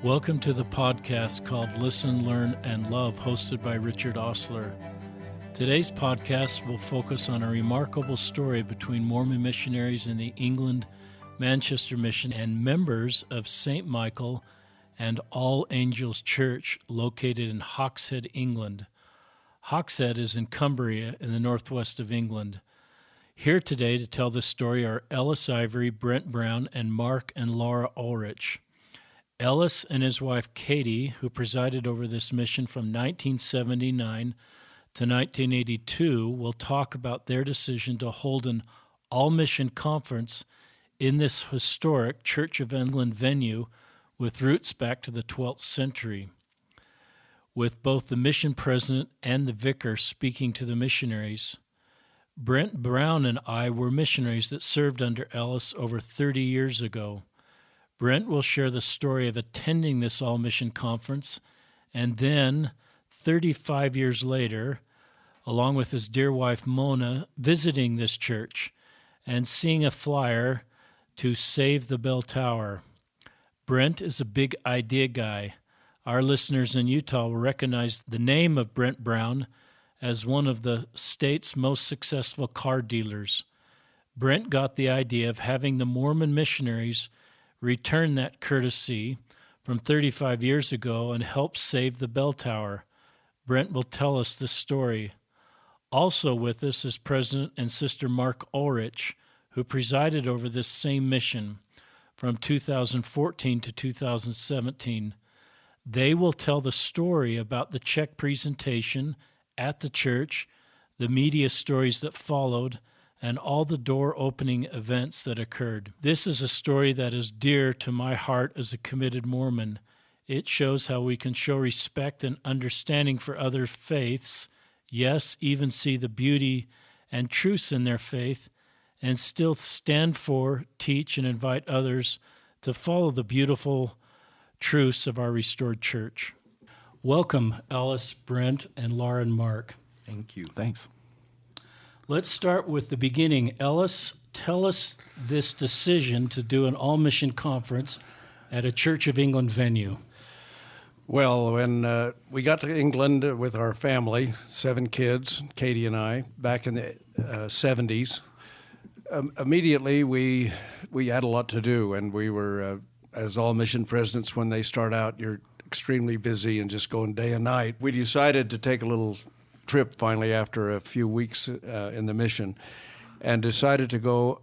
Welcome to the podcast called Listen, Learn, and Love, hosted by Richard Osler. Today's podcast will focus on a remarkable story between Mormon missionaries in the England Manchester Mission and members of St. Michael and All Angels Church located in Hawkshead, England. Hawkshead is in Cumbria in the northwest of England. Here today to tell this story are Ellis Ivory, Brent Brown, and Mark and Laura Ulrich. Ellis and his wife Katie, who presided over this mission from 1979 to 1982, will talk about their decision to hold an all-mission conference in this historic Church of England venue with roots back to the 12th century, with both the mission president and the vicar speaking to the missionaries. Brent Brown and I were missionaries that served under Ellis over 30 years ago. Brent will share the story of attending this all-mission conference and then, 35 years later, along with his dear wife Mona, visiting this church and seeing a flyer to save the bell tower. Brent is a big idea guy. Our listeners in Utah will recognize the name of Brent Brown as one of the state's most successful car dealers. Brent got the idea of having the Mormon missionaries return that courtesy from 35 years ago and help save the bell tower. Brent will tell us this story. Also with us is President and Sister Mark Ulrich, who presided over this same mission from 2014 to 2017. They will tell the story about the check presentation at the church, the media stories that followed, and all the door-opening events that occurred. This is a story that is dear to my heart as a committed Mormon. It shows how we can show respect and understanding for other faiths, yes, even see the beauty and truths in their faith, and still stand for, teach, and invite others to follow the beautiful truths of our restored church. Welcome, Ellis, Brent, and Laura and Mark. Thank you. Thanks. Let's start with the beginning. Ellis, tell us this decision to do an all-mission conference at a Church of England venue. Well, when we got to England with our family, 7 kids, Katie and I, back in the 70s, immediately we had a lot to do, and we were, as all mission presidents, when they start out, you're extremely busy and just going day and night. We decided to take a little trip finally after a few weeks in the mission, and decided to go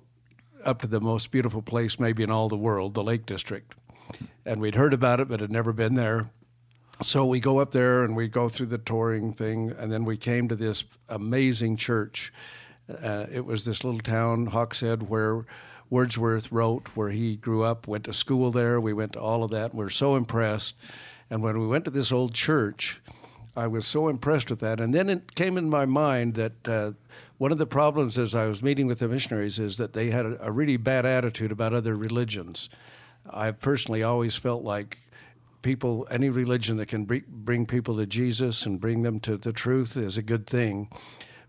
up to the most beautiful place maybe in all the world, the Lake District. And we'd heard about it but had never been there. So we go up there and we go through the touring thing, and then we came to this amazing church. It was this little town, Hawkshead, where Wordsworth wrote, where he grew up, went to school there. We went to all of that. We're so impressed. And when we went to this old church, I was so impressed with that. And then it came in my mind that one of the problems as I was meeting with the missionaries is that they had a really bad attitude about other religions. I personally always felt like people, any religion that can bring people to Jesus and bring them to the truth is a good thing.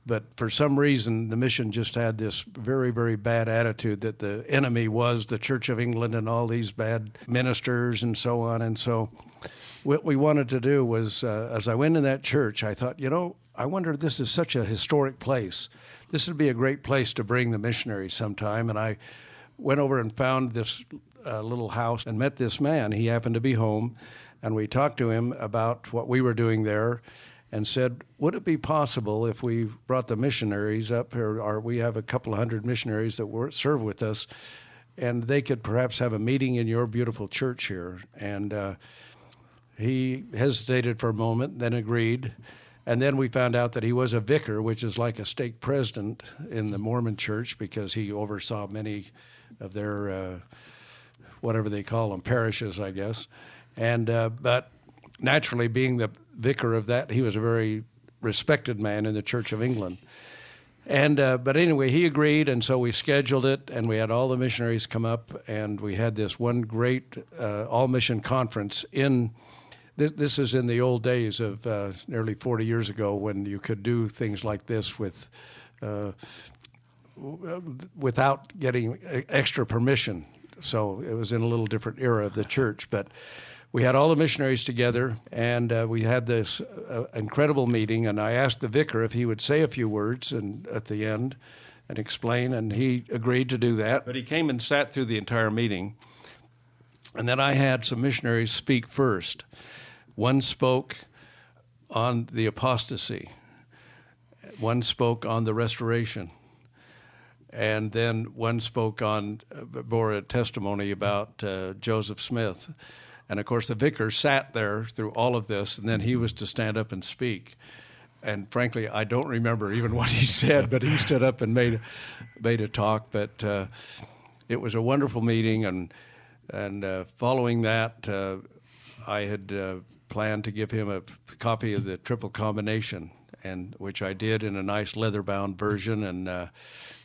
But for some reason, the mission just had this very, very bad attitude that the enemy was the Church of England and all these bad ministers and so on. And so what we wanted to do was, as I went in that church, I thought, I wonder if this is such a historic place. This would be a great place to bring the missionaries sometime. And I went over and found this little house and met this man. He happened to be home, and we talked to him about what we were doing there and said, would it be possible if we brought the missionaries up here, or we have a couple of hundred missionaries that serve with us, and they could perhaps have a meeting in your beautiful church here? And he hesitated for a moment, then agreed. And then we found out that he was a vicar, which is like a stake president in the Mormon church, because he oversaw many of their, whatever they call them, parishes, I guess. And but naturally, being the vicar of that, he was a very respected man in the Church of England. And but anyway, he agreed, and so we scheduled it, and we had all the missionaries come up, and we had this one great all-mission conference in. This is in the old days of nearly 40 years ago, when you could do things like this with without getting extra permission. So it was in a little different era of the church. But we had all the missionaries together, and we had this incredible meeting, and I asked the vicar if he would say a few words at the end and explain, and he agreed to do that. But he came and sat through the entire meeting. And then I had some missionaries speak first. One spoke on the apostasy. One spoke on the restoration. And then one spoke bore a testimony about Joseph Smith. And, of course, the vicar sat there through all of this, and then he was to stand up and speak. And, frankly, I don't remember even what he said, but he stood up and made a talk. But it was a wonderful meeting, and following that, I had planned to give him a copy of the Triple Combination, and which I did in a nice leather-bound version, and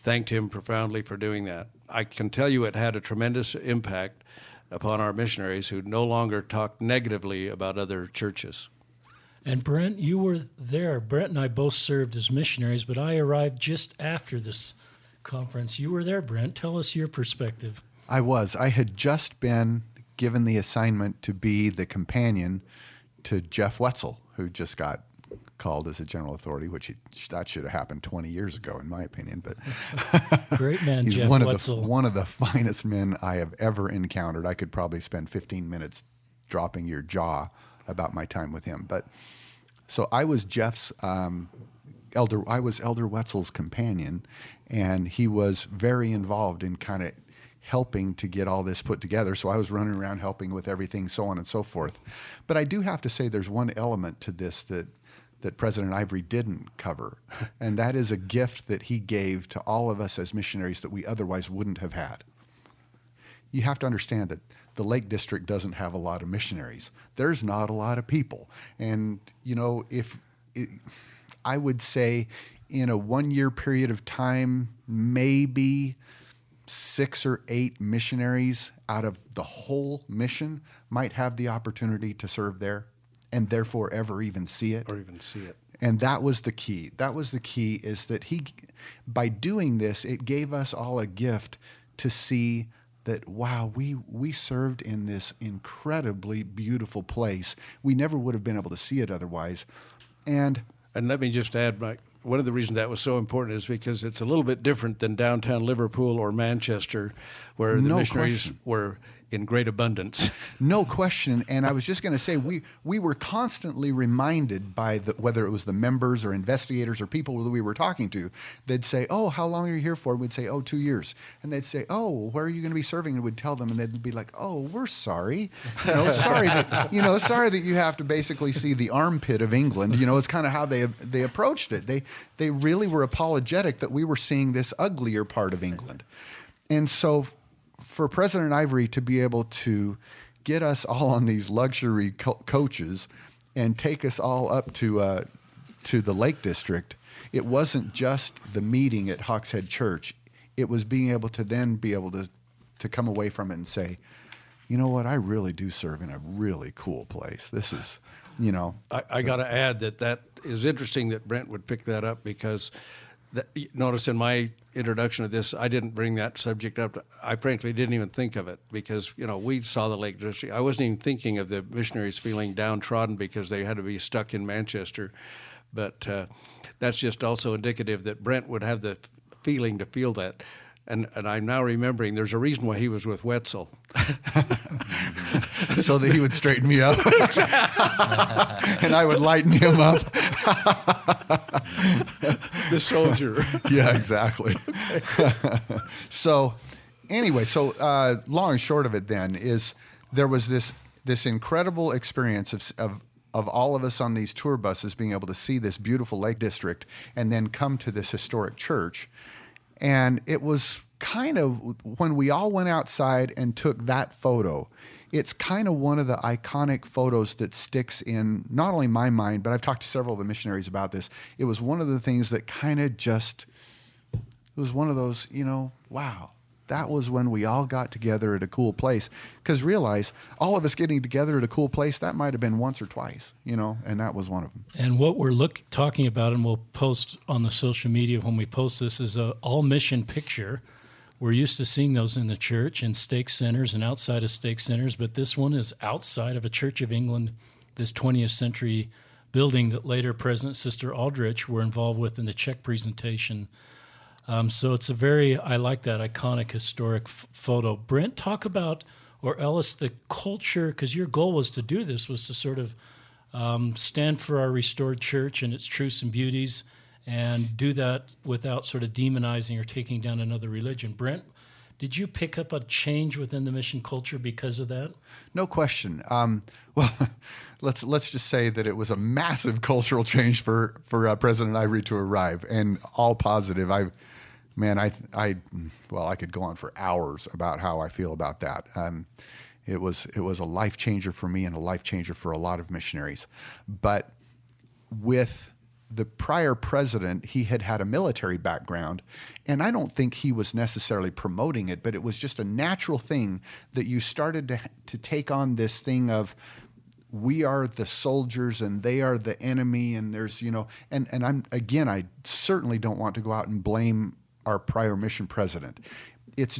thanked him profoundly for doing that. I can tell you it had a tremendous impact upon our missionaries who no longer talked negatively about other churches. And Brent, you were there. Brent and I both served as missionaries, but I arrived just after this conference. You were there, Brent. Tell us your perspective. I was. I had just been given the assignment to be the companion to Jeff Wetzel, who just got called as a general authority, that should have happened 20 years ago, in my opinion. But great man, he's Jeff Wetzel. One of the finest men I have ever encountered. I could probably spend 15 minutes dropping your jaw about my time with him. But so I was Jeff's Elder Wetzel's companion, and he was very involved in kind of helping to get all this put together. So I was running around helping with everything, so on and so forth. But I do have to say there's one element to this that President Ivory didn't cover, and that is a gift that he gave to all of us as missionaries that we otherwise wouldn't have had. You have to understand that the Lake District doesn't have a lot of missionaries. There's not a lot of people. And, I would say in a 1-year period of time, maybe 6 or 8 missionaries out of the whole mission might have the opportunity to serve there and therefore ever even see it. And that was the key. Is that by doing this, it gave us all a gift to see that, wow, we served in this incredibly beautiful place. We never would have been able to see it otherwise. And let me just add, Mike, one of the reasons that was so important is because it's a little bit different than downtown Liverpool or Manchester, where the missionaries were in great abundance. No question. And I was just going to say, we were constantly reminded by whether it was the members or investigators or people that we were talking to, they'd say, "Oh, how long are you here for?" We'd say, "Oh, 2 years." And they'd say, "Oh, where are you going to be serving?" And we'd tell them, and they'd be like, "Oh, we're sorry. Sorry that you have to basically see the armpit of England." It's kind of how they approached it. They really were apologetic that we were seeing this uglier part of England. And so for President Ivory to be able to get us all on these luxury coaches and take us all up to the Lake District, it wasn't just the meeting at Hawkshead Church. It was being able to then be able to come away from it and say, you know what, I really do serve in a really cool place. This is, I got to add that is interesting that Brent would pick that up, because notice in my introduction of this, I didn't bring that subject up. I frankly didn't even think of it because, we saw the Lake District. I wasn't even thinking of the missionaries feeling downtrodden because they had to be stuck in Manchester. But that's just also indicative that Brent would have the feeling to feel that. And I'm now remembering there's a reason why he was with Wetzel. So that he would straighten me up. And I would lighten him up. The soldier. Yeah, exactly. Okay. So anyway, long and short of it then is there was this incredible experience of all of us on these tour buses being able to see this beautiful Lake District and then come to this historic church. And it was kind of, when we all went outside and took that photo, it's kind of one of the iconic photos that sticks in not only my mind, but I've talked to several of the missionaries about this. It was one of the things that kind of it was one of those, wow, that was when we all got together at a cool place. Because realize, all of us getting together at a cool place, that might have been once or twice, and that was one of them. And what we're talking about, and we'll post on the social media when we post this, is a all-mission picture we're used to seeing those in the church and stake centers and outside of stake centers, but this one is outside of a Church of England, this 20th century building that later President Sister Ulrich were involved with in the Czech presentation. So it's I like that iconic historic photo. Brent, talk about, or Ellis, the culture, because your goal was to do this, was to sort of stand for our restored church and its truths and beauties, and do that without sort of demonizing or taking down another religion. Brent, did you pick up a change within the mission culture because of that? No question. Well, let's just say that it was a massive cultural change for President Ivory to arrive, and all positive. I could go on for hours about how I feel about that. It was a life changer for me and a life changer for a lot of missionaries. But with the prior president, he had a military background, and I don't think he was necessarily promoting it, but it was just a natural thing that you started to take on this thing of, we are the soldiers and they are the enemy, and there's, I certainly don't want to go out and blame our prior mission president. It's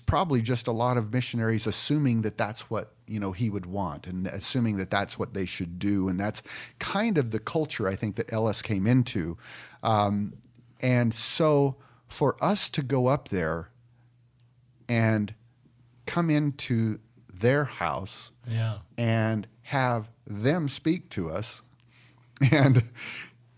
probably just a lot of missionaries assuming that that's what he would want, and assuming that that's what they should do, and that's kind of the culture I think that Ellis came into. And so for us to go up there and come into their house, and have them speak to us, and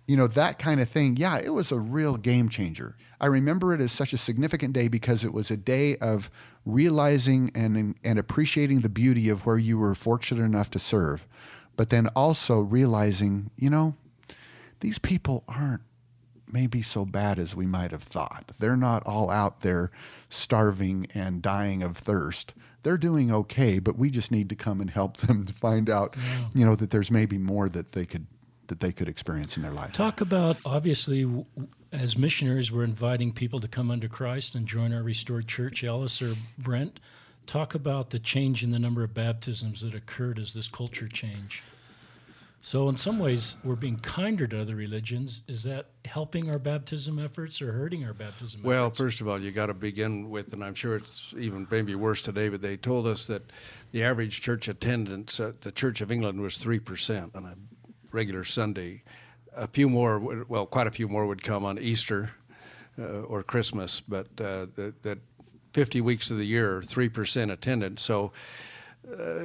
that kind of thing, it was a real game changer. I remember it as such a significant day because it was a day of realizing and appreciating the beauty of where you were fortunate enough to serve, but then also realizing, these people aren't maybe so bad as we might have thought. They're not all out there starving and dying of thirst. They're doing okay, but we just need to come and help them to find out, that there's maybe more that they could experience in their life. Talk about, obviously, as missionaries, we're inviting people to come under Christ and join our restored church. Ellis or Brent, talk about the change in the number of baptisms that occurred as this culture change. So in some ways, we're being kinder to other religions. Is that helping our baptism efforts or hurting our baptism efforts? Well, first of all, you got to begin with, and I'm sure it's even maybe worse today, but they told us that the average church attendance at the Church of England was 3% on a regular Sunday. Quite a few more would come on Easter or Christmas, but that 50 weeks of the year, 3% attendance. So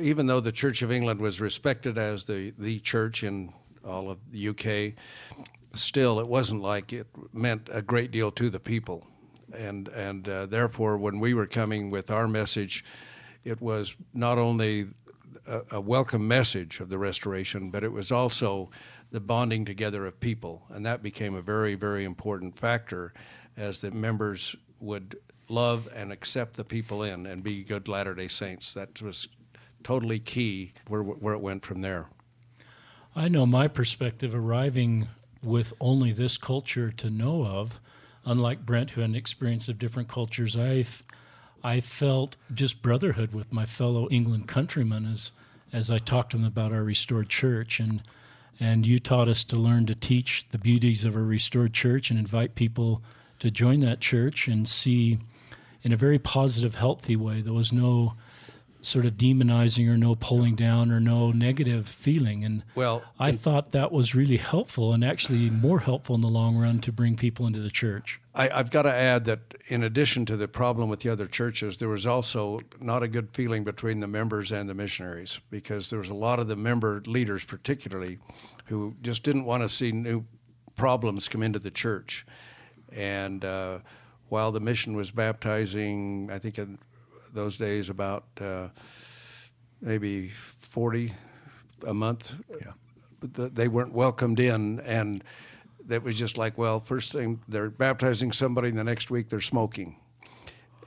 even though the Church of England was respected as the church in all of the UK, still it wasn't like it meant a great deal to the people. And therefore, when we were coming with our message, it was not only a welcome message of the restoration, but it was also the bonding together of people. And that became a very, very important factor as the members would love and accept the people in and be good Latter-day Saints. That was totally key where it went from there. I know my perspective arriving with only this culture to know of, unlike Brent, who had an experience of different cultures, I felt just brotherhood with my fellow England countrymen as I talked to them about our restored church. And you taught us to learn to teach the beauties of a restored church and invite people to join that church and see in a very positive, healthy way. There was no sort of demonizing or no pulling down or no negative feeling. And I thought that was really helpful and actually more helpful in the long run to bring people into the church. I've got to add that in addition to the problem with the other churches, there was also not a good feeling between the members and the missionaries, because there was a lot of the member leaders particularly who just didn't want to see new problems come into the church. And while the mission was baptizing, I think in those days about maybe 40 a month, they weren't welcomed in, and that was just like, well, first thing they're baptizing somebody, and the next week they're smoking.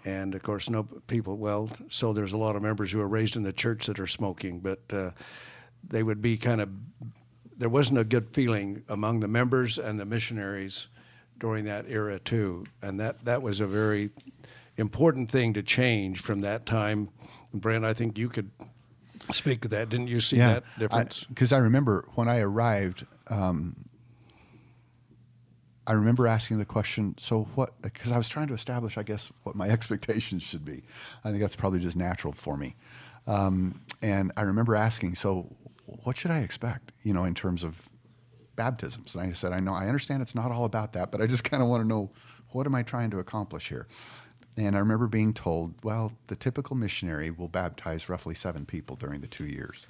And of course, so there's a lot of members who are raised in the church that are smoking, but they would be there wasn't a good feeling among the members and the missionaries during that era too. And that was a very important thing to change from that time. Brent, I think you could speak to that. Didn't you see that difference? Because I remember when I arrived, I remember asking the question, so what, because I was trying to establish, I guess, what my expectations should be. I think that's probably just natural for me. And I remember asking, so what should I expect, in terms of baptisms? And I said, I understand it's not all about that, but I just kind of want to know, what am I trying to accomplish here? And I remember being told, well, the typical missionary will baptize roughly 7 people during the 2 years.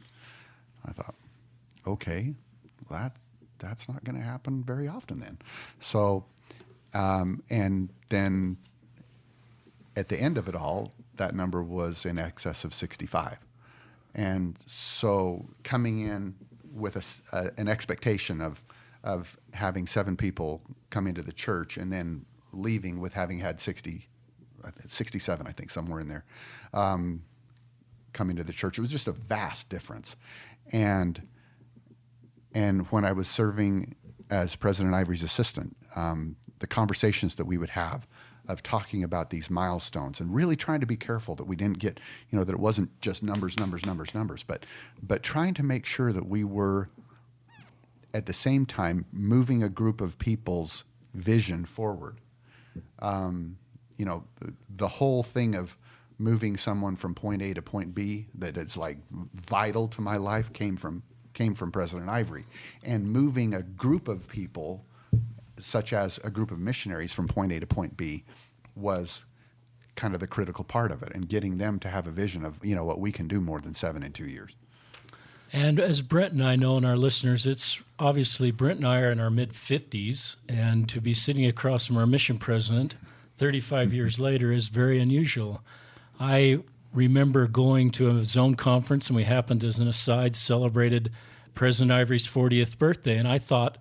I thought, okay, well, that's not going to happen very often then. So, and then at the end of it all, that number was in excess of 65. And so coming in with an expectation of having 7 people come into the church and then leaving with having had 67, I think, somewhere in there, coming to the church. It was just a vast difference. And when I was serving as President Ivory's assistant, the conversations that we would have of talking about these milestones and really trying to be careful that we didn't get, that it wasn't just numbers, but trying to make sure that we were at the same time moving a group of people's vision forward. The whole thing of moving someone from point A to point B that is like vital to my life came from President Ivory, and moving a group of people, such as a group of missionaries, from point A to point B was kind of the critical part of it, and getting them to have a vision of, what we can do more than 7 in 2 years. And as Brent and I know, and our listeners, it's obviously Brent and I are in our mid-50s, and to be sitting across from our mission president 35 years later is very unusual. I remember going to a zone conference, and we happened, as an aside, celebrated President Ivory's 40th birthday, and I thought,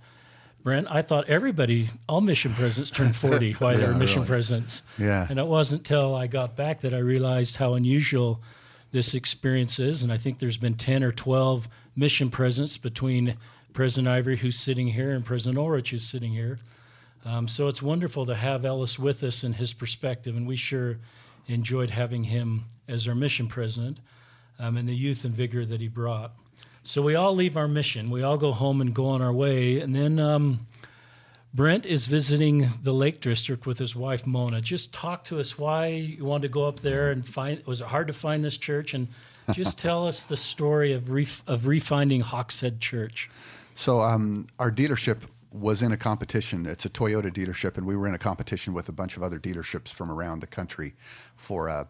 Brent, everybody, all mission presidents turn 40 while they're mission presidents. Yeah. And it wasn't until I got back that I realized how unusual this experience is. And I think there's been 10 or 12 mission presidents between President Ivory, who's sitting here, and President Ulrich, who's sitting here. So it's wonderful to have Ellis with us and his perspective, and we sure enjoyed having him as our mission president, and the youth and vigor that he brought. So we all leave our mission. We all go home and go on our way. And then Brent is visiting the Lake District with his wife, Mona. Just talk to us why you wanted to go up there and was it hard to find this church? And just tell us the story of refinding Hawkshead Church. So our dealership was in a competition. It's a Toyota dealership, and we were in a competition with a bunch of other dealerships from around the country for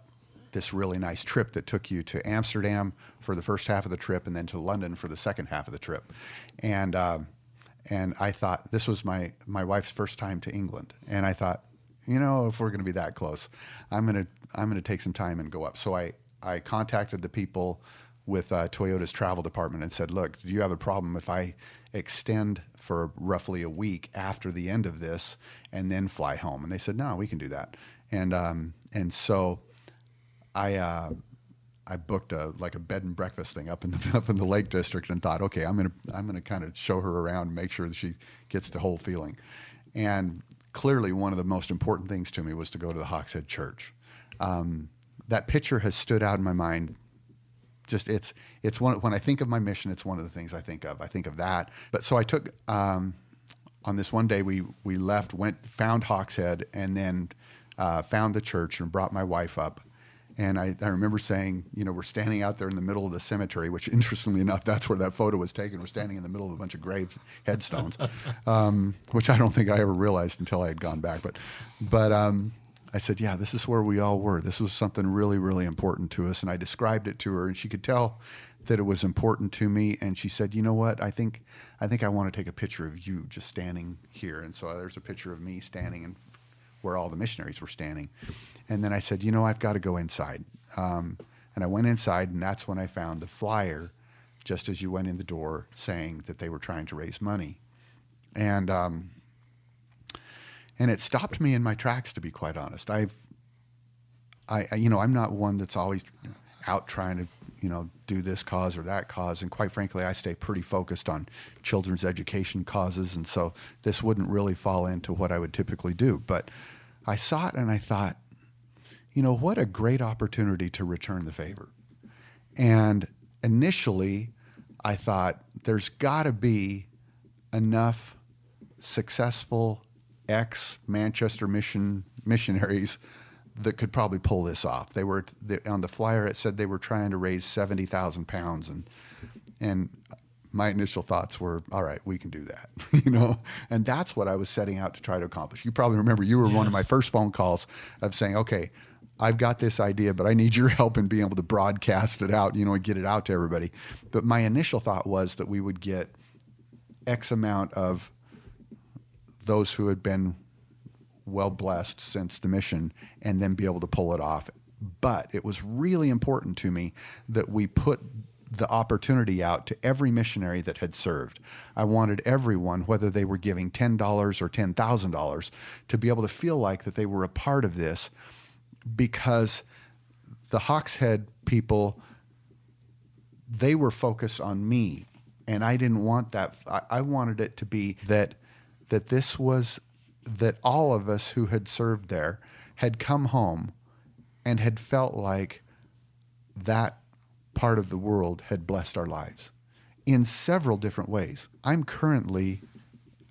this really nice trip that took you to Amsterdam for the first half of the trip and then to London for the second half of the trip. And I thought, this was my wife's first time to England. And I thought, if we're going to be that close, I'm going to take some time and go up. So I contacted the people with Toyota's travel department and said, look, do you have a problem if I extend for roughly a week after the end of this and then fly home? And they said, no, we can do that. And so I booked a bed and breakfast thing up in the Lake District and thought, okay, I'm gonna kind of show her around and make sure that she gets the whole feeling. And clearly, one of the most important things to me was to go to the Hawkshead Church. That picture has stood out in my mind. Just it's one, when I think of my mission, it's one of the things I think of. I think of that. But so I took on this one day we left, found Hawkshead, and then found the church and brought my wife up. And I remember saying, we're standing out there in the middle of the cemetery, which, interestingly enough, that's where that photo was taken. We're standing in the middle of a bunch of graves, headstones, which I don't think I ever realized until I had gone back. But I said, yeah, this is where we all were. This was something really, really important to us. And I described it to her, and she could tell that it was important to me. And she said, you know what? I think I want to take a picture of you just standing here. And so there's a picture of me standing in where all the missionaries were standing. And then I said, I've got to go inside. And I went inside, and that's when I found the flyer, just as you went in the door, saying that they were trying to raise money. And it stopped me in my tracks, to be quite honest. I'm not one that's always out trying to, do this cause or that cause. And quite frankly, I stay pretty focused on children's education causes. And so this wouldn't really fall into what I would typically do. But I saw it and I thought, what a great opportunity to return the favor. And initially, I thought there's got to be enough successful ex-Manchester missionaries that could probably pull this off. On the flyer, it said they were trying to raise 70,000 pounds, and my initial thoughts were, all right, we can do that, and that's what I was setting out to try to accomplish. You probably remember you were one of my first phone calls of saying, okay, I've got this idea, but I need your help in being able to broadcast it out, and get it out to everybody. But my initial thought was that we would get X amount of those who had been well blessed since the mission and then be able to pull it off. But it was really important to me that we put the opportunity out to every missionary that had served. I wanted everyone, whether they were giving $10 or $10,000, to be able to feel like that they were a part of this, because the Hawkshead people, they were focused on me, and I didn't want that. I wanted it to be that this was, that all of us who had served there had come home and had felt like that part of the world had blessed our lives in several different ways. I'm currently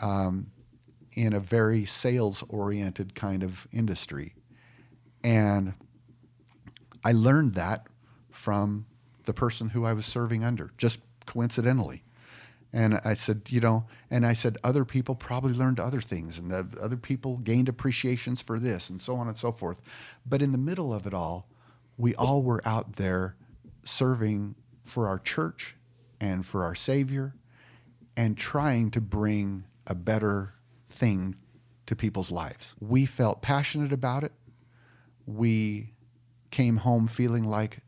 in a very sales-oriented kind of industry, and I learned that from the person who I was serving under, just coincidentally. And I said, other people probably learned other things, and the other people gained appreciations for this, and so on and so forth. But in the middle of it all, we all were out there serving for our church and for our Savior, and trying to bring a better thing to people's lives. We felt passionate about it. We came home feeling like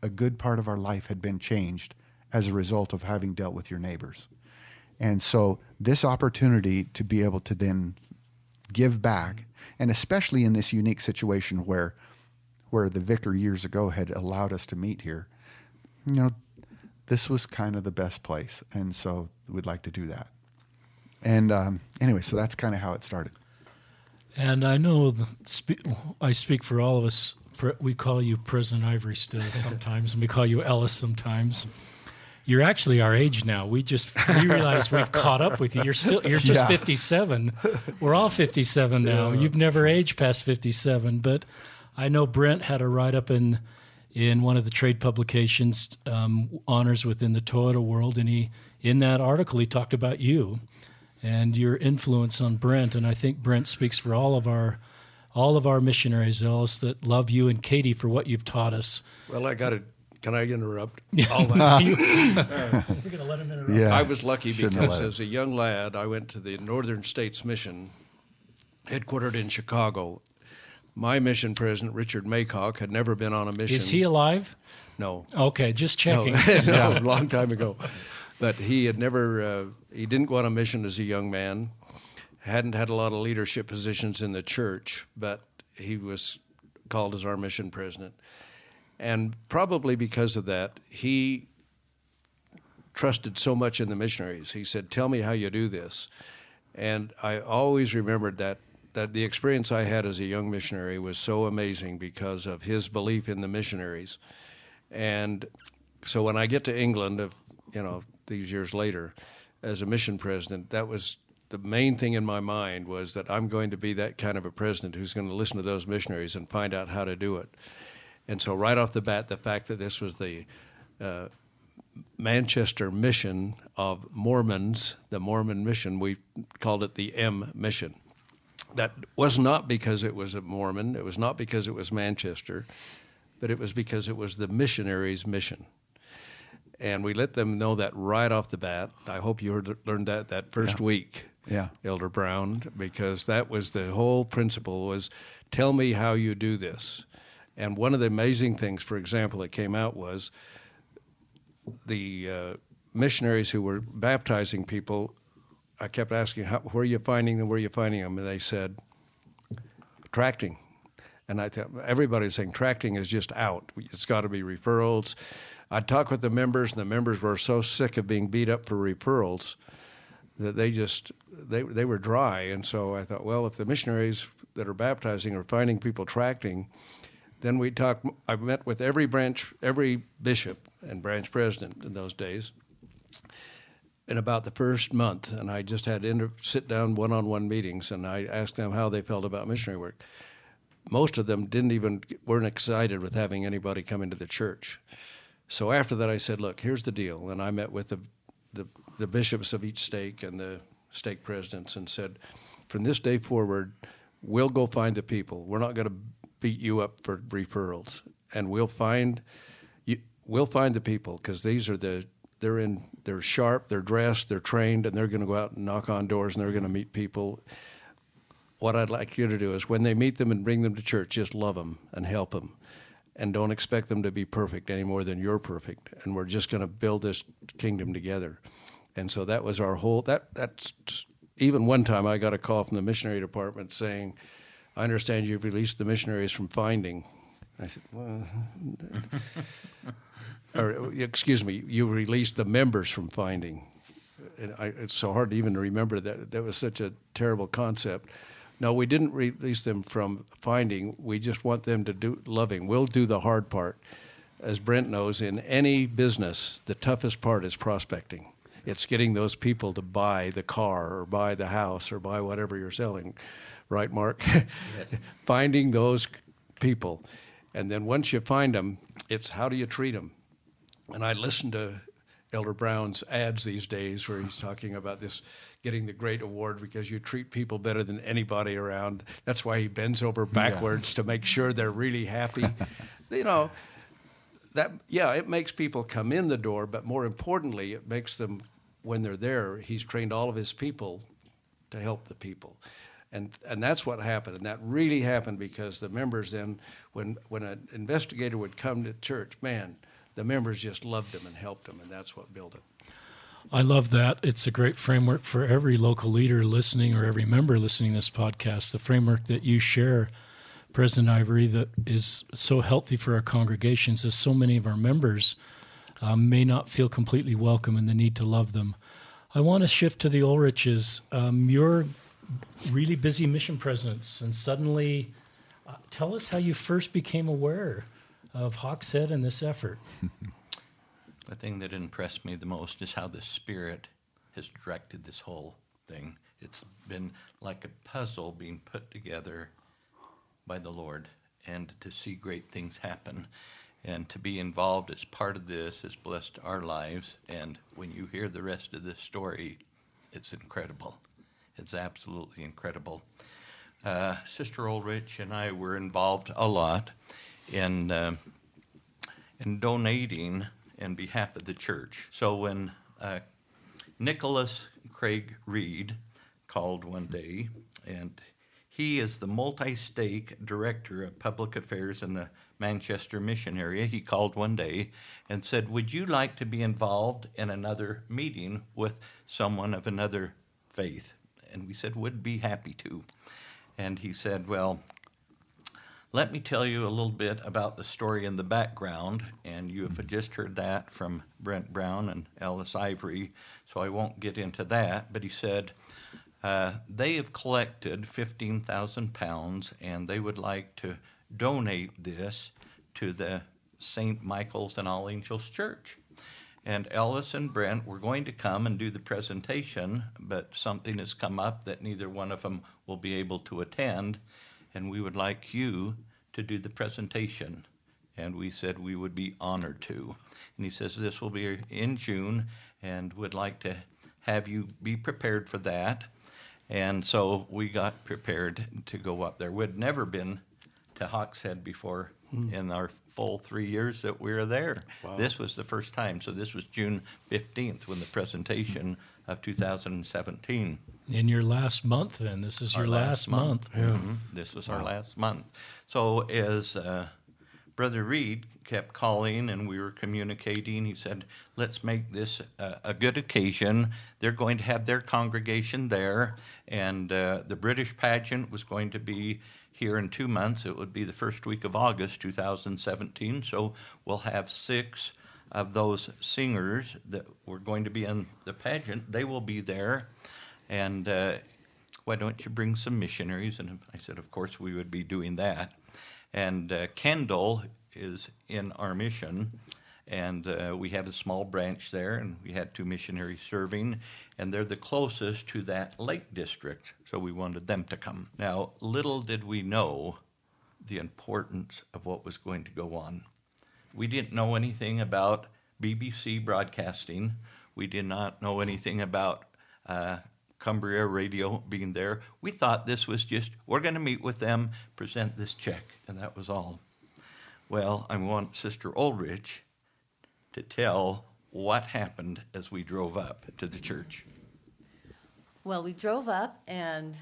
a good part of our life had been changed as a result of having dealt with your neighbors. And so this opportunity to be able to then give back, and especially in this unique situation where the vicar years ago had allowed us to meet here, this was kind of the best place. And so we'd like to do that. And anyway, so that's kind of how it started. And I know I speak for all of us. We call you President Ivory still sometimes, and we call you Ellis sometimes. You're actually our age now. We realize we've caught up with you. You're just 57. We're all 57 now. Yeah. You've never aged past 57. But I know Brent had a write-up in one of the trade publications, honors within the Toyota world, and in that article he talked about you and your influence on Brent. And I think Brent speaks for all of our missionaries, Ellis, that love you, and Katie for what you've taught us. Well, can I interrupt? All that. We're going to let him interrupt. Yeah. I was lucky because as a young lad, I went to the Northern States Mission, headquartered in Chicago. My mission president, Richard Maycock, had never been on a mission. Is he alive? No. Okay, just checking. No, a long time ago. But he had never, he didn't go on a mission as a young man, hadn't had a lot of leadership positions in the church, but he was called as our mission president. And probably because of that, he trusted so much in the missionaries. He said, "Tell me how you do this." And I always remembered that the experience I had as a young missionary was so amazing because of his belief in the missionaries. And so when I get to England, these years later, as a mission president, that was the main thing in my mind, was that I'm going to be that kind of a president who's going to listen to those missionaries and find out how to do it. And so right off the bat, the fact that this was the Manchester mission of Mormons, the Mormon mission, we called it the M mission. That was not because it was a Mormon, it was not because it was Manchester, but it was because it was the missionaries' mission. And we let them know that right off the bat. I hope you learned that first week, Elder Brown, because that was the whole principle, was tell me how you do this. And one of the amazing things, for example, that came out was the missionaries who were baptizing people, I kept asking, where are you finding them, And they said, tracting. And I thought, everybody's saying tracting is just out. It's got to be referrals. I'd talk with the members, and the members were so sick of being beat up for referrals that they were dry. And so I thought, well, if the missionaries that are baptizing are finding people tracting, then we talked. I met with every bishop and branch president in those days, in about the first month, and I just had sit-down one-on-one meetings, and I asked them how they felt about missionary work. Most of them weren't excited with having anybody come into the church. So after that, I said, look, here's the deal. And I met with the bishops of each stake and the stake presidents and said, from this day forward, we'll go find the people. We're not going to beat you up for referrals. And we'll find the people, because they're sharp, they're dressed, they're trained, and they're going to go out and knock on doors, and they're going to meet people. What I'd like you to do is when they meet them and bring them to church, just love them and help them. And don't expect them to be perfect any more than you're perfect. And we're just going to build this kingdom together. And so that was our whole, that's even one time I got a call from the missionary department saying, I understand you've released the missionaries from finding. I said, well, or excuse me, you released the members from finding. And it's so hard to even remember that. That was such a terrible concept. No, we didn't release them from finding. We just want them to do loving. We'll do the hard part. As Brent knows, in any business, the toughest part is prospecting. It's getting those people to buy the car or buy the house or buy whatever you're selling. Right, Mark? Yes. Finding those people. And then once you find them, it's how do you treat them? And I listen to Elder Brown's ads these days where he's talking about this, getting the great award because you treat people better than anybody around. That's why he bends over backwards to make sure they're really happy. You know, it makes people come in the door, but more importantly, it makes them, when they're there, he's trained all of his people to help the people. And that's what happened, and that really happened because the members then, when an investigator would come to church, man, the members just loved him and helped him, and that's what built it. I love that. It's a great framework for every local leader listening or every member listening to this podcast. The framework that you share, President Ivory, that is so healthy for our congregations, as so many of our members may not feel completely welcome and the need to love them. I want to shift to the Ulriches. You're really busy mission presidents, and suddenly tell us how you first became aware of Hawkshead and this effort. The thing that impressed me the most is how the Spirit has directed this whole thing. It's been like a puzzle being put together by the Lord, and to see great things happen and to be involved as part of this has blessed our lives. And when you hear the rest of this story, it's incredible. It's absolutely incredible. Sister Ulrich and I were involved a lot in donating in behalf of the church. So when Nicholas Craig Reed called one day, and he is the multi-stake director of public affairs in the Manchester mission area, he called one day and said, would you like to be involved in another meeting with someone of another faith? And we said, would be happy to. And he said, well, let me tell you a little bit about the story in the background, and you have just heard that from Brent Brown and Ellis Ivory, so I won't get into that. But he said they have collected 15,000 pounds, and they would like to donate this to the St. Michael's and All Angels Church. And Ellis and Brent were going to come and do the presentation, but something has come up that neither one of them will be able to attend, and we would like you to do the presentation. And we said we would be honored to. And he says this will be in June, and would like to have you be prepared for that. And so we got prepared to go up there. We'd never been to Hawkshead before in our full 3 years that we were there. Wow. This was the first time. So this was June 15th when the presentation of 2017. In your last month, then. This is your last month. Yeah. Mm-hmm. This was our last month. So as Brother Reed kept calling and we were communicating, he said, let's make this a good occasion. They're going to have their congregation there, and the British pageant was going to be here in 2 months. It would be the first week of August 2017, so we'll have 6 of those singers that were going to be in the pageant. They will be there. And why don't you bring some missionaries? And I said, of course, we would be doing that. And Kendall is in our mission, And we have a small branch there, and we had 2 missionaries serving, and they're the closest to that Lake District, so we wanted them to come. Now, little did we know the importance of what was going to go on. We didn't know anything about BBC broadcasting. We did not know anything about Cumbria Radio being there. We thought this was just, we're going to meet with them, present this check, and that was all. Well, I want Sister Ulrich to tell what happened as we drove up to the church. Well, we drove up, and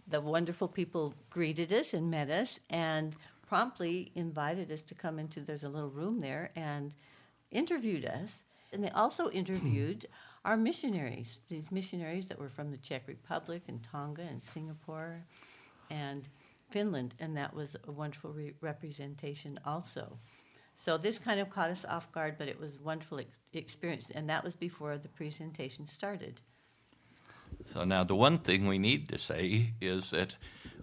the wonderful people greeted us and met us and promptly invited us to come into, there's a little room there, and interviewed us. And they also interviewed our missionaries, these missionaries that were from the Czech Republic and Tonga and Singapore and Finland, and that was a wonderful representation also. So this kind of caught us off guard, but it was a wonderful experience, and that was before the presentation started. So now the one thing we need to say is that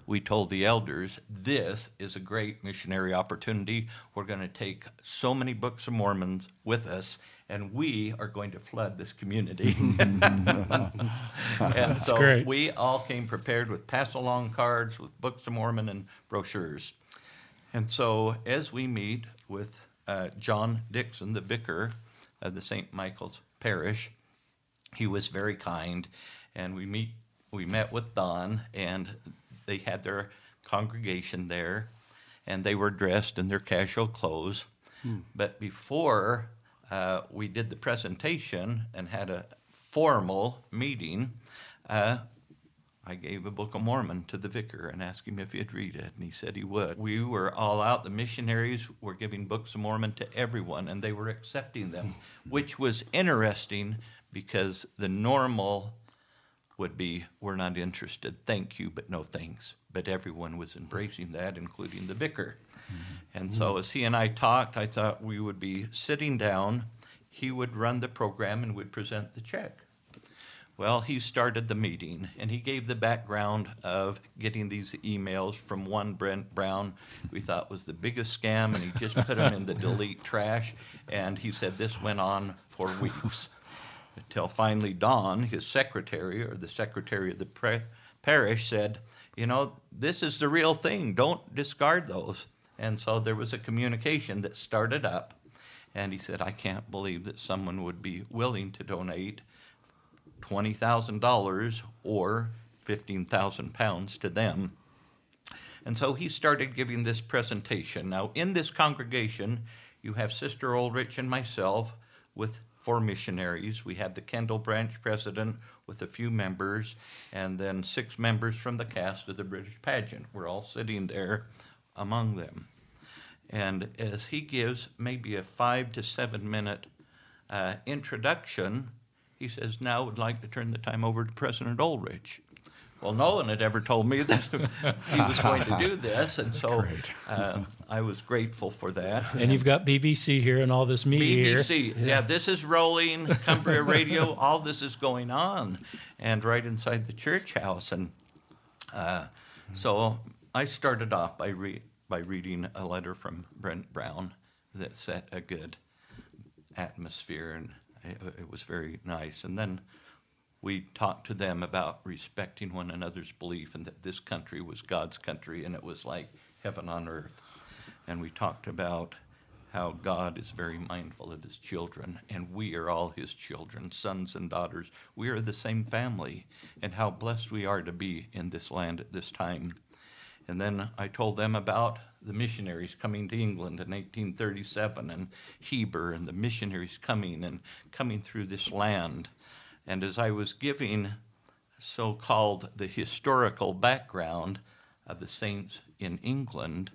we told the elders, this is a great missionary opportunity. We're going to take so many Books of Mormon with us, and we are going to flood this community. And so great. we all came prepared with pass-along cards, with Books of Mormon and brochures. And so as we meet with John Dixon, the vicar of the St. Michael's Parish, he was very kind, and we met with Don, and they had their congregation there, and they were dressed in their casual clothes. But before we did the presentation and had a formal meeting, I gave a Book of Mormon to the vicar and asked him if he'd read it, and he said he would. We were all out. The missionaries were giving Books of Mormon to everyone, and they were accepting them, which was interesting because the normal would be, we're not interested, thank you, but no thanks. But everyone was embracing that, including the vicar. And so as he and I talked, I thought we would be sitting down, he would run the program and would present the check. Well, he started the meeting, and he gave the background of getting these emails from one Brent Brown we thought was the biggest scam, and he just put them in the delete trash, and he said this went on for weeks. Until finally Don, his secretary, or the secretary of the parish, said, you know, this is the real thing. Don't discard those. And so there was a communication that started up, and he said, I can't believe that someone would be willing to donate $20,000 or 15,000 pounds to them. And so he started giving this presentation. Now, in this congregation, you have Sister Ulrich and myself with 4 missionaries. We had the Kendall branch president with a few members, and then 6 members from the cast of the British pageant. We're all sitting there among them. And as he gives maybe a 5 to 7 minute introduction, he says, now I would like to turn the time over to President Ulrich. Well, no one had ever told me that he was going to do this, and so I was grateful for that. And you've got BBC here and all this media BBC, here. yeah, this is rolling, Cumbria Radio, all this is going on, and right inside the church house. And so I started off by reading a letter from Brent Brown that set a good atmosphere, and it was very nice. And then we talked to them about respecting one another's belief and that this country was God's country and it was like heaven on earth. And we talked about how God is very mindful of his children, and we are all his children, sons and daughters. We are the same family, and how blessed we are to be in this land at this time. And then I told them about the missionaries coming to England in 1837, and Heber and the missionaries coming through this land. And as I was giving so-called the historical background of the saints in England,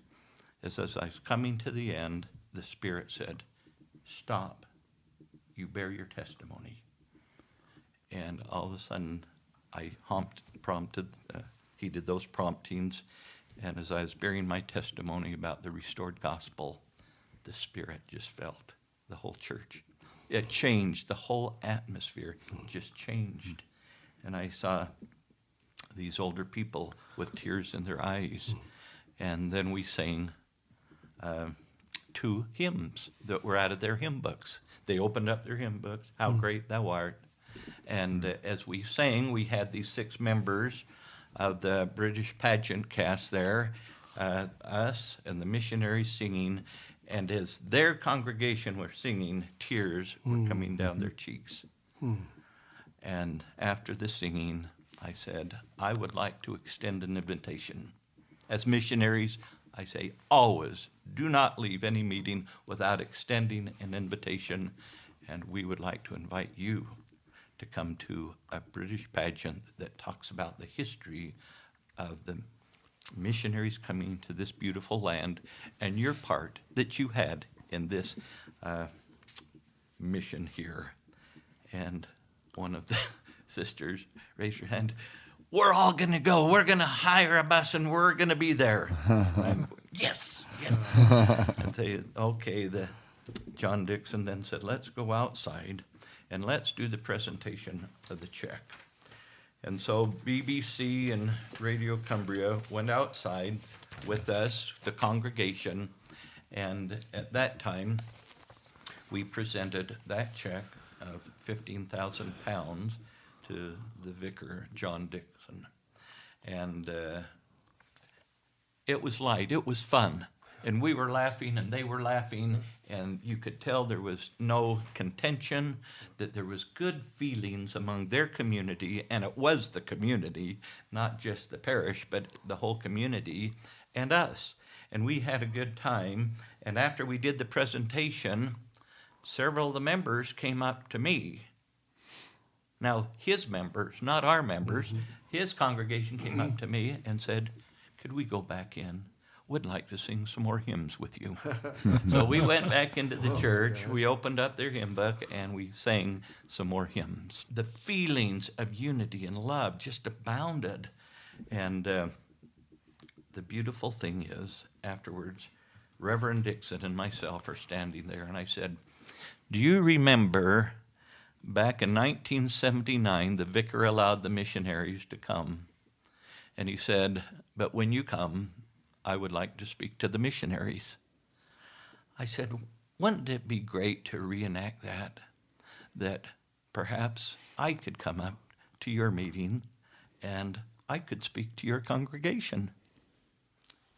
as I was coming to the end, the Spirit said, stop, you bear your testimony. And all of a sudden, I prompted, he did those promptings, and as I was bearing my testimony about the restored gospel, the Spirit just felt the whole church. It changed, the whole atmosphere just changed. And I saw these older people with tears in their eyes. And then we sang 2 2 hymns that were out of their hymn books. They opened up their hymn books, How Great Thou Art. And as we sang, we had these 6 members of the British pageant cast there, us and the missionaries singing. And as their congregation were singing, tears were coming down their cheeks. And after the singing, I said, I would like to extend an invitation. As missionaries, I say, always do not leave any meeting without extending an invitation. And we would like to invite you to come to a British pageant that talks about the history of the missionaries coming to this beautiful land and your part that you had in this mission here. And one of the sisters raised her hand. We're all going to go. We're going to hire a bus and we're going to be there. I'm, yes. And they, okay, John Dixon then said, let's go outside and let's do the presentation of the check. And so BBC and Radio Cumbria went outside with us, the congregation, and at that time, we presented that check of £15,000 to the vicar, John Dixon. And it was light, it was fun. And we were laughing and they were laughing, and you could tell there was no contention, that there was good feelings among their community, and it was the community, not just the parish, but the whole community and us. And we had a good time, and after we did the presentation, several of the members came up to me. Now, his members, not our members, his congregation came up to me and said, could we go back in? Would like to sing some more hymns with you. So we went back into the church, we opened up their hymn book, and we sang some more hymns. The feelings of unity and love just abounded. And the beautiful thing is, afterwards, Reverend Dixon and myself are standing there, and I said, do you remember back in 1979, the vicar allowed the missionaries to come? And he said, but when you come, I would like to speak to the missionaries. I said, wouldn't it be great to reenact that perhaps I could come up to your meeting and I could speak to your congregation?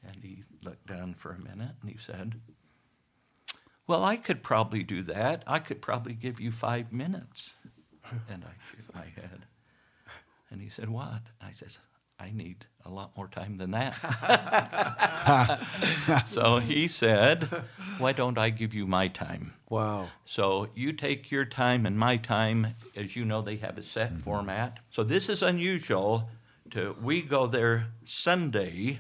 And he looked down for a minute and he said, well, I could probably do that. I could probably give you 5 minutes. And I shook my head. And he said, what? I said, I need a lot more time than that. So he said, why don't I give you my time? Wow. So you take your time and my time. As you know, they have a set format. So this is unusual. We go there Sunday,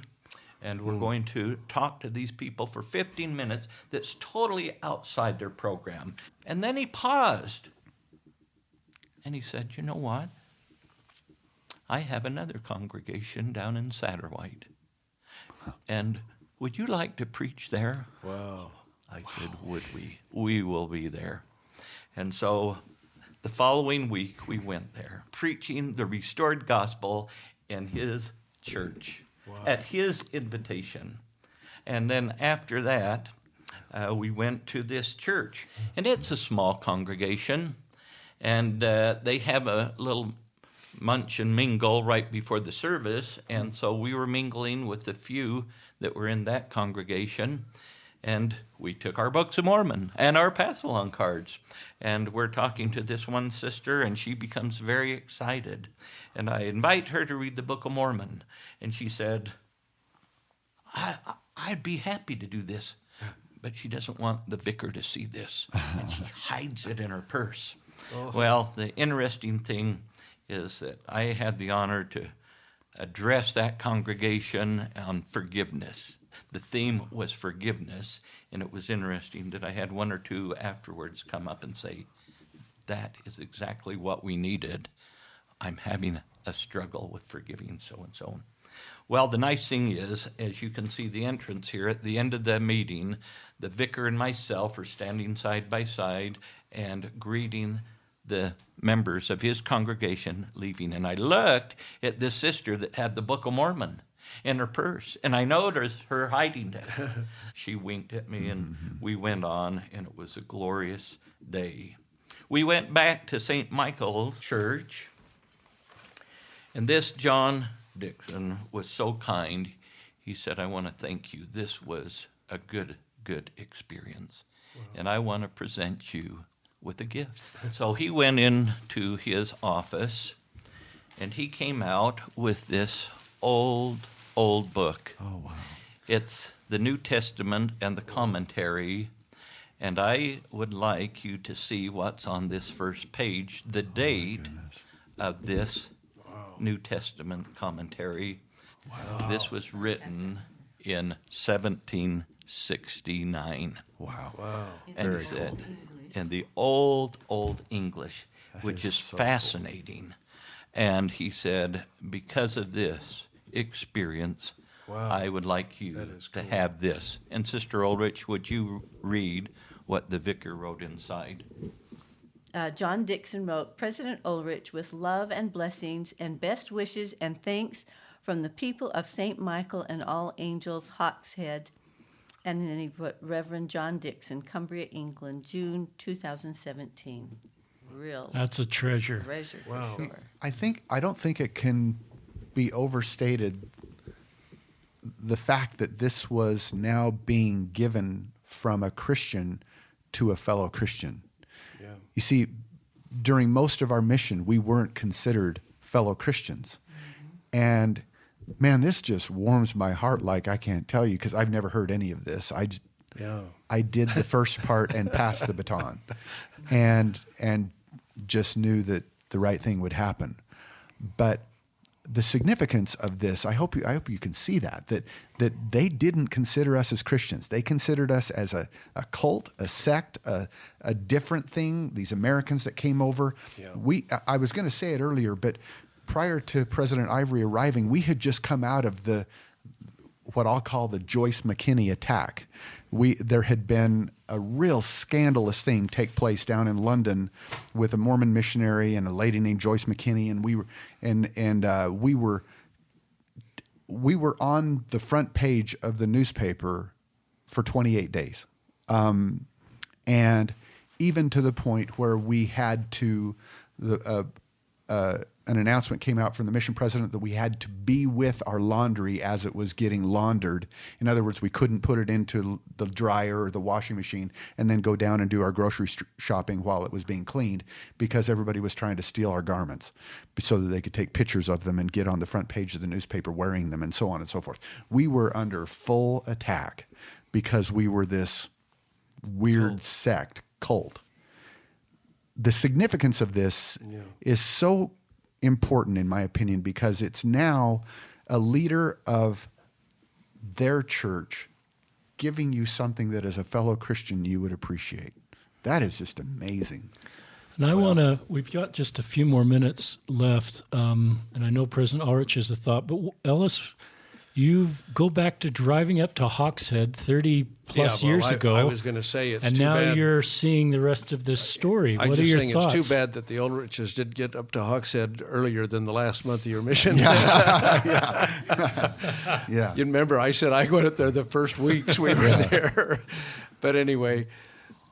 and we're going to talk to these people for 15 minutes that's totally outside their program. And then he paused. And he said, you know what? I have another congregation down in Satterwhite. And would you like to preach there? Wow. I said, would we? We will be there. And so the following week we went there, preaching the restored gospel in his church, at his invitation. And then after that, we went to this church. And it's a small congregation. And they have a little munch and mingle right before the service, and so we were mingling with the few that were in that congregation, and we took our books of Mormon and our pass-along cards, and we're talking to this one sister, and she becomes very excited, and I invite her to read the Book of Mormon, and she said, I'd be happy to do this, but she doesn't want the vicar to see this, and she hides it in her purse. Well, the interesting thing is that I had the honor to address that congregation on forgiveness. The theme was forgiveness, and it was interesting that I had 1 or 2 afterwards come up and say, that is exactly what we needed. I'm having a struggle with forgiving so-and-so. Well, the nice thing is, as you can see the entrance here, at the end of the meeting, the vicar and myself are standing side by side and greeting the members of his congregation leaving. And I looked at this sister that had the Book of Mormon, in her purse, and I noticed her hiding it. She winked at me, and we went on, and it was a glorious day. We went back to St. Michael Church, and this John Dixon was so kind. He said, I want to thank you. This was a good experience, and I want to present you with a gift. So he went into his office, and he came out with this old book. Oh, wow. It's the New Testament and the commentary, and I would like you to see what's on this first page, the date of this New Testament commentary. Wow. This was written in 1769. Wow. And he said, in the old English, which is so fascinating. And he said, because of this experience, I would like you to have this. And Sister Ulrich, would you read what the vicar wrote inside? John Dixon wrote, President Ulrich, with love and blessings and best wishes and thanks from the people of St. Michael and All Angels, Hawkshead. And then he put Reverend John Dixon, Cumbria, England, June 2017. Real That's a treasure. treasure for sure. I don't think it can be overstated the fact that this was now being given from a Christian to a fellow Christian. Yeah. You see, during most of our mission, we weren't considered fellow Christians. Mm-hmm. And man, this just warms my heart like I can't tell you, because I've never heard any of this. I did the first part and passed the baton, and just knew that the right thing would happen. But the significance of this, I hope you can see that they didn't consider us as Christians. They considered us as a cult, a sect, a different thing. These Americans that came over. Yeah. I was going to say it earlier, but prior to President Ivory arriving, we had just come out of what I'll call the Joyce McKinney attack. There had been a real scandalous thing take place down in London with a Mormon missionary and a lady named Joyce McKinney, and we were on the front page of the newspaper for 28 days, and even to the point where we had to an announcement came out from the mission president that we had to be with our laundry as it was getting laundered. In other words, we couldn't put it into the dryer or the washing machine and then go down and do our grocery shopping while it was being cleaned, because everybody was trying to steal our garments so that they could take pictures of them and get on the front page of the newspaper wearing them, and so on and so forth. We were under full attack because we were this weird cult. The significance of this is so important, in my opinion, because it's now a leader of their church giving you something that as a fellow Christian you would appreciate. That is just amazing. And we've got just a few more minutes left, and I know President Ulrich has a thought, but Ellis, you go back to driving up to Hawkshead 30 plus years ago. I was going to say it's and too now bad. You're seeing the rest of this story. What are your thoughts? It's too bad that the Ulriches did get up to Hawkshead earlier than the last month of your mission. Yeah. You remember I said I went up there the first weeks we were there. But anyway,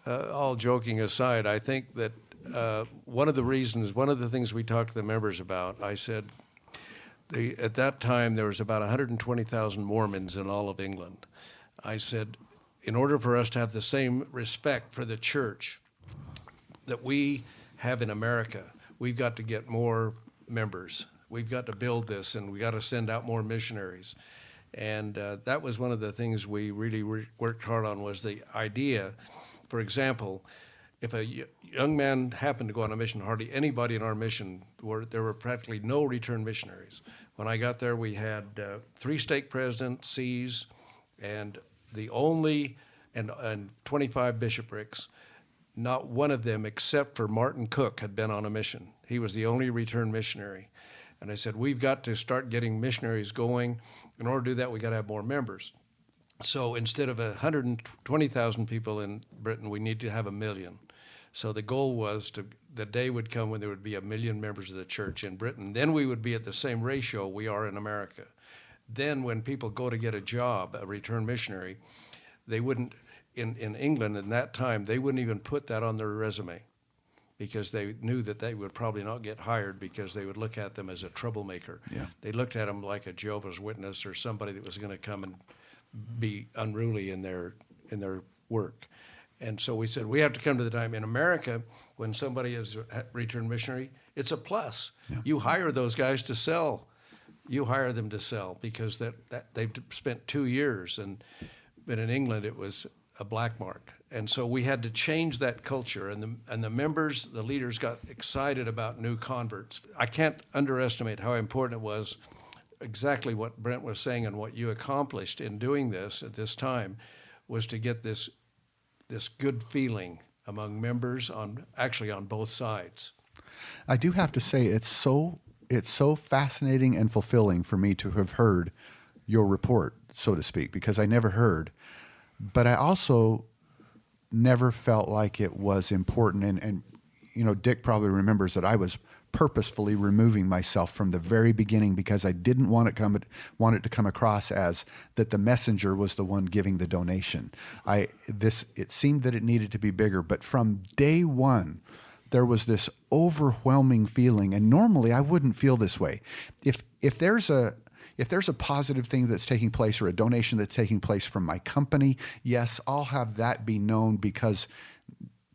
all joking aside, I think that one of the things we talked to the members about, I said, at that time, there was about 120,000 Mormons in all of England. I said, in order for us to have the same respect for the church that we have in America, we've got to get more members. We've got to build this, and we got to send out more missionaries. And that was one of the things we really worked hard on, was the idea, for example, if a young man happened to go on a mission, hardly anybody in our mission, there were practically no return missionaries. When I got there, we had 3 stake presidents, C's, and 25 bishoprics. Not one of them, except for Martin Cook, had been on a mission. He was the only return missionary. And I said, we've got to start getting missionaries going. In order to do that, we got to have more members. So instead of 120,000 people in Britain, we need to have 1 million. So the goal was the day would come when there would be 1 million members of the church in Britain. Then we would be at the same ratio we are in America. then when people go to get a job, a return missionary, they wouldn't, in England in that time, they wouldn't even put that on their resume because they knew that they would probably not get hired because they would look at them as a troublemaker. Yeah. They looked at them like a Jehovah's Witness or somebody that was going to come and be unruly in their work. And so we said, we have to come to the time. In America, when somebody is a return missionary, it's a plus. Yeah. You hire those guys to sell. You hire them to sell because that they've spent 2 years. But in England, it was a black mark. And so we had to change that culture. And the members, the leaders got excited about new converts. I can't underestimate how important it was, exactly what Brent was saying and what you accomplished in doing this at this time, was to get this good feeling among members on both sides. I do have to say it's so fascinating and fulfilling for me to have heard your report, so to speak, because I never heard. But I also never felt like it was important. And you know, Dick probably remembers that I was purposefully removing myself from the very beginning because I didn't want it to come across as that the messenger was the one giving the donation. It seemed that it needed to be bigger, but from day one, there was this overwhelming feeling, and normally I wouldn't feel this way. If there's a positive thing that's taking place or a donation that's taking place from my company, yes, I'll have that be known because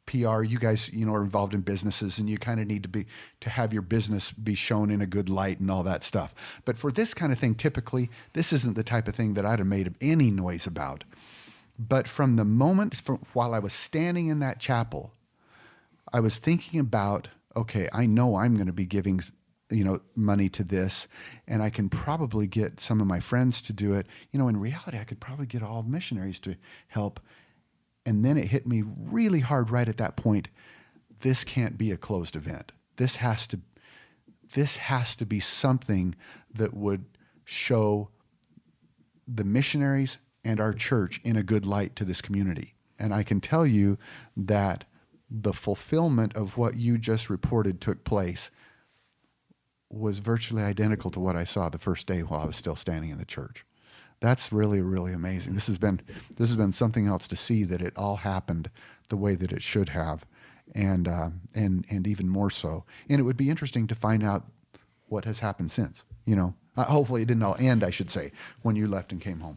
PR, you guys, are involved in businesses and you kind of need to have your business be shown in a good light and all that stuff. But for this kind of thing, typically, this isn't the type of thing that I'd have made any noise about. But from the moment, while I was standing in that chapel, I was thinking about, okay, I know I'm going to be giving, money to this, and I can probably get some of my friends to do it. In reality, I could probably get all the missionaries to help. And then it hit me really hard right at that point. This can't be a closed event. This has to be something that would show the missionaries and our church in a good light to this community. And I can tell you that the fulfillment of what you just reported took place was virtually identical to what I saw the first day while I was still standing in the church. That's really, really amazing. This has been something else to see that it all happened the way that it should have, and even more so. And it would be interesting to find out what has happened since. Hopefully it didn't all end, I should say, when you left and came home.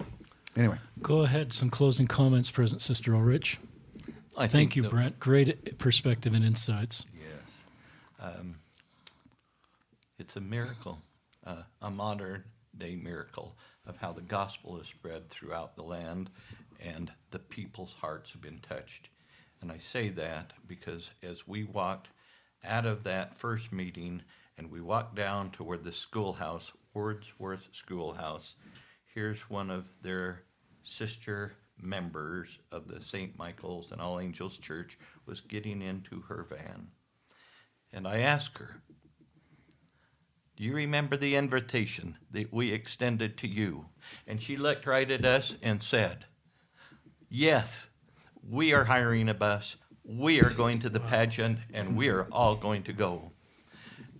Anyway, go ahead. Some closing comments, Sister Ulrich. Thank you, Brent. Great perspective and insights. Yes, it's a miracle, a modern day miracle of how the gospel is spread throughout the land and the people's hearts have been touched. And I say that because as we walked out of that first meeting and we walked down to where the schoolhouse, Wordsworth Schoolhouse, here's one of their sister members of the St. Michael's and All Angels Church was getting into her van. And I asked her, do you remember the invitation that we extended to you? And she looked right at us and said, yes, we are hiring a bus. We are going to the pageant, and we are all going to go.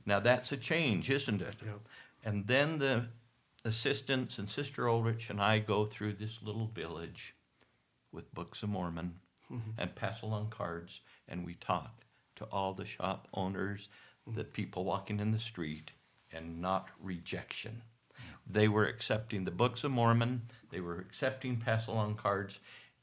Now, that's a change, isn't it? Yep. And then the assistants and Sister Ulrich and I go through this little village with Books of Mormon and pass along cards, and we talk to all the shop owners, the people walking in the street, and not rejection. They were accepting the Books of Mormon. They were accepting pass-along cards.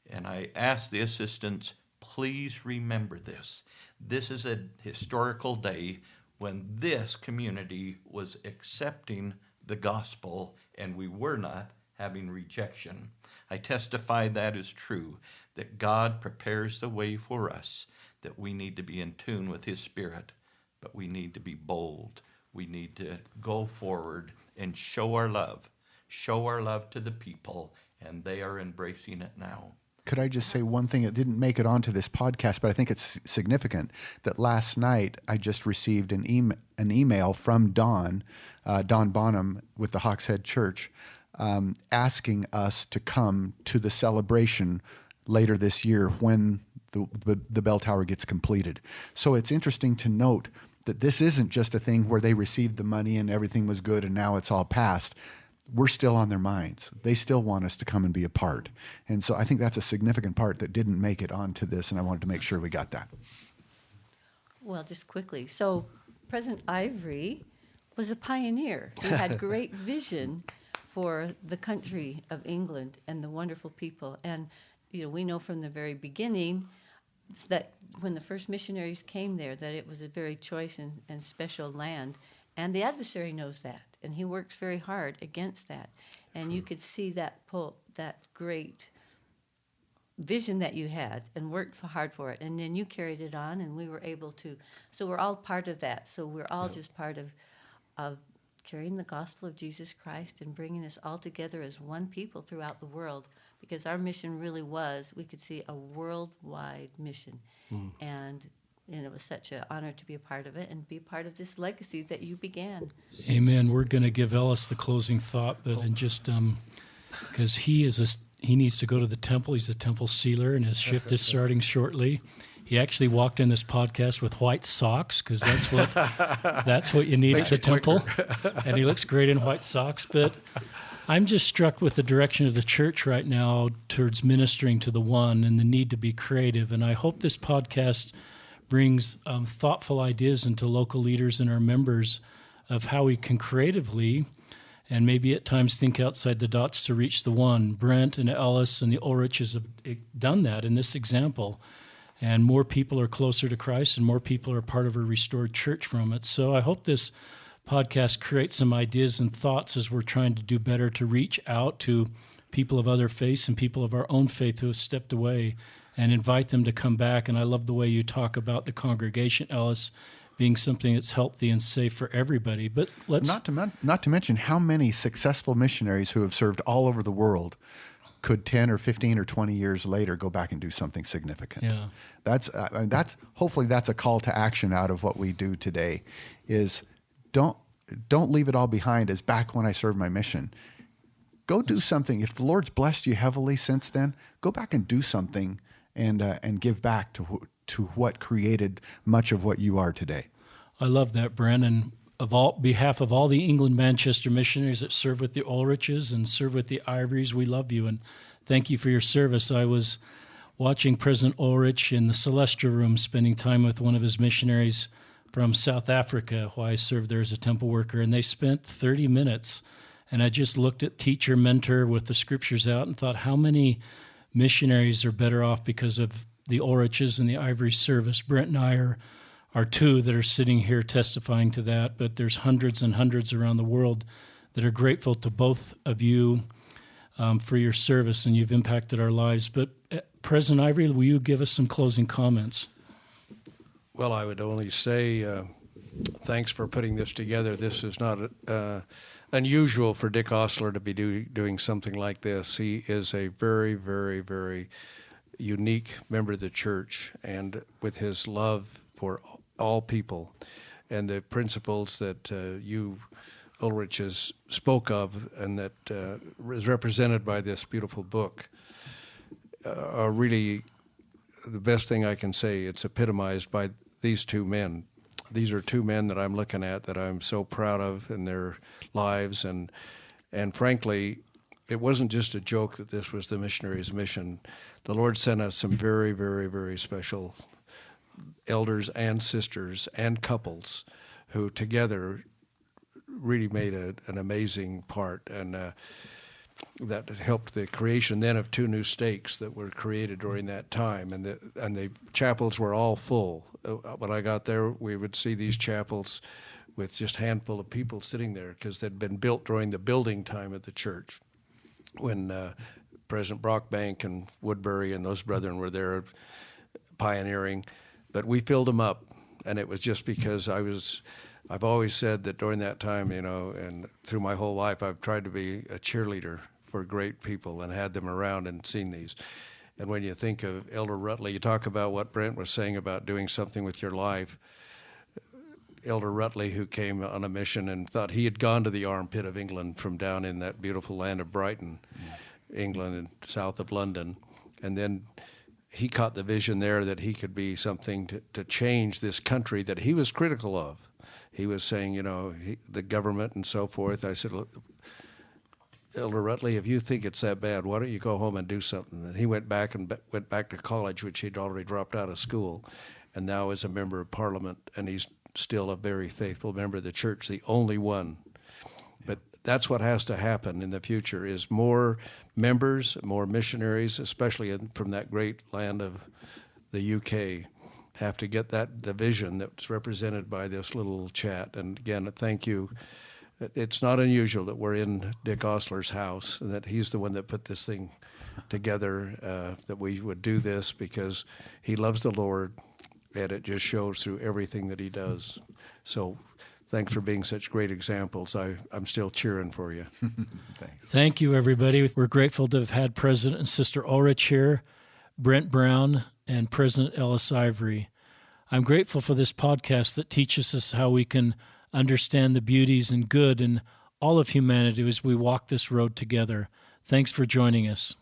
And I asked the assistants, please remember this. This is a historical day when this community was accepting the gospel and we were not having rejection. I testify that is true, that God prepares the way for us, that we need to be in tune with His Spirit, but we need to be bold. We need to go forward and show our love to the people, and they are embracing it now. Could I just say one thing that didn't make it onto this podcast, but I think it's significant, that last night I just received an email from Don Bonham with the Hawkshead Church, asking us to come to the celebration later this year when the bell tower gets completed. So it's interesting to note that this isn't just a thing where they received the money and everything was good and now it's all passed. we're still on their minds. They still want us to come and be a part. And so I think that's a significant part that didn't make it onto this, and I wanted to make sure we got that. Well, just quickly. So President Ivory was a pioneer who had great vision for the country of England and the wonderful people. And, we know from the very beginning that when the first missionaries came there, that it was a very choice and special land. And the adversary knows that, and he works very hard against that. And you could see that great vision that you had and worked hard for it. And then you carried it on, and we were able to. So we're all part of that. So we're all just part of carrying the gospel of Jesus Christ and bringing us all together as one people throughout the world, because our mission really was, we could see a worldwide mission. And it was such an honor to be a part of it and be a part of this legacy that you began. Amen. We're going to give Ellis the closing thought, but and just because he needs to go to the temple. He's the temple sealer, and his shift is starting shortly. He actually walked in this podcast with white socks, because that's what you need at the temple. And he looks great in white socks. But I'm just struck with the direction of the church right now towards ministering to the one and the need to be creative. And I hope this podcast brings thoughtful ideas into local leaders and our members of how we can creatively and maybe at times think outside the dots to reach the one. Brent and Ellis and the Ulriches have done that in this example. And more people are closer to Christ, and more people are part of a restored church from it. So I hope this podcast creates some ideas and thoughts as we're trying to do better to reach out to people of other faiths and people of our own faith who have stepped away and invite them to come back. And I love the way you talk about the congregation, Ellis, being something that's healthy and safe for everybody. But let's not to mention how many successful missionaries who have served all over the world could 10 or 15 or 20 years later go back and do something significant. Yeah. That's hopefully that's a call to action out of what we do today, is don't leave it all behind as back when I served my mission. Go do something. If the Lord's blessed you heavily since then, go back and do something and give back to what created much of what you are today. I love that, Brent. And behalf of all the England Manchester missionaries that serve with the Ulriches and serve with the Ivorys, we love you and thank you for your service. I was watching President Ulrich in the Celestial Room, spending time with one of his missionaries from South Africa, who I served there as a temple worker, and they spent 30 minutes. And I just looked at teacher, mentor with the scriptures out and thought, how many missionaries are better off because of the Ulriches and the Ivory service? Brent and I are two that are sitting here testifying to that, but there's hundreds and hundreds around the world that are grateful to both of you for your service, and you've impacted our lives. But President Ivory, will you give us some closing comments? Well, I would only say thanks for putting this together. This is not unusual for Dick Ostler to be doing something like this. He is a very, very, very unique member of the church, and with his love for all people and the principles that you, Ulrich, spoke of and that is represented by this beautiful book are really the best thing I can say. It's epitomized by these two men. These are two men that I'm looking at that I'm so proud of in their lives, and frankly, it wasn't just a joke that this was the missionaries' mission. The Lord sent us some very, very, very special elders and sisters and couples who together really made an amazing part, and that helped the creation then of two new stakes that were created during that time, and the chapels were all full. When I got there, we would see these chapels with just a handful of people sitting there because they'd been built during the building time of the church when President Brockbank and Woodbury and those brethren were there pioneering. But we filled them up, and it was just because I've always said that during that time, and through my whole life, I've tried to be a cheerleader for great people and had them around and seen these. And when you think of Elder Rutley, you talk about what Brent was saying about doing something with your life. Elder Rutley, who came on a mission and thought he had gone to the armpit of England from down in that beautiful land of Brighton, England, and south of London. And then he caught the vision there that he could be something to change this country that he was critical of. He was saying, the government and so forth. I said, look, Elder Rutley, if you think it's that bad, why don't you go home and do something? And he went back to college, which he'd already dropped out of school, and now is a member of Parliament, and he's still a very faithful member of the church, the only one. But that's what has to happen in the future, is more members, more missionaries, especially from that great land of the UK, have to get that division that's represented by this little chat. And again, thank you. It's not unusual that we're in Dick Ostler's house and that he's the one that put this thing together, that we would do this because he loves the Lord, and it just shows through everything that he does. So thanks for being such great examples. I'm still cheering for you. Thanks. Thank you, everybody. We're grateful to have had President and Sister Ulrich here, Brent Brown, and President Ellis Ivory. I'm grateful for this podcast that teaches us how we can understand the beauties and good in all of humanity as we walk this road together. Thanks for joining us.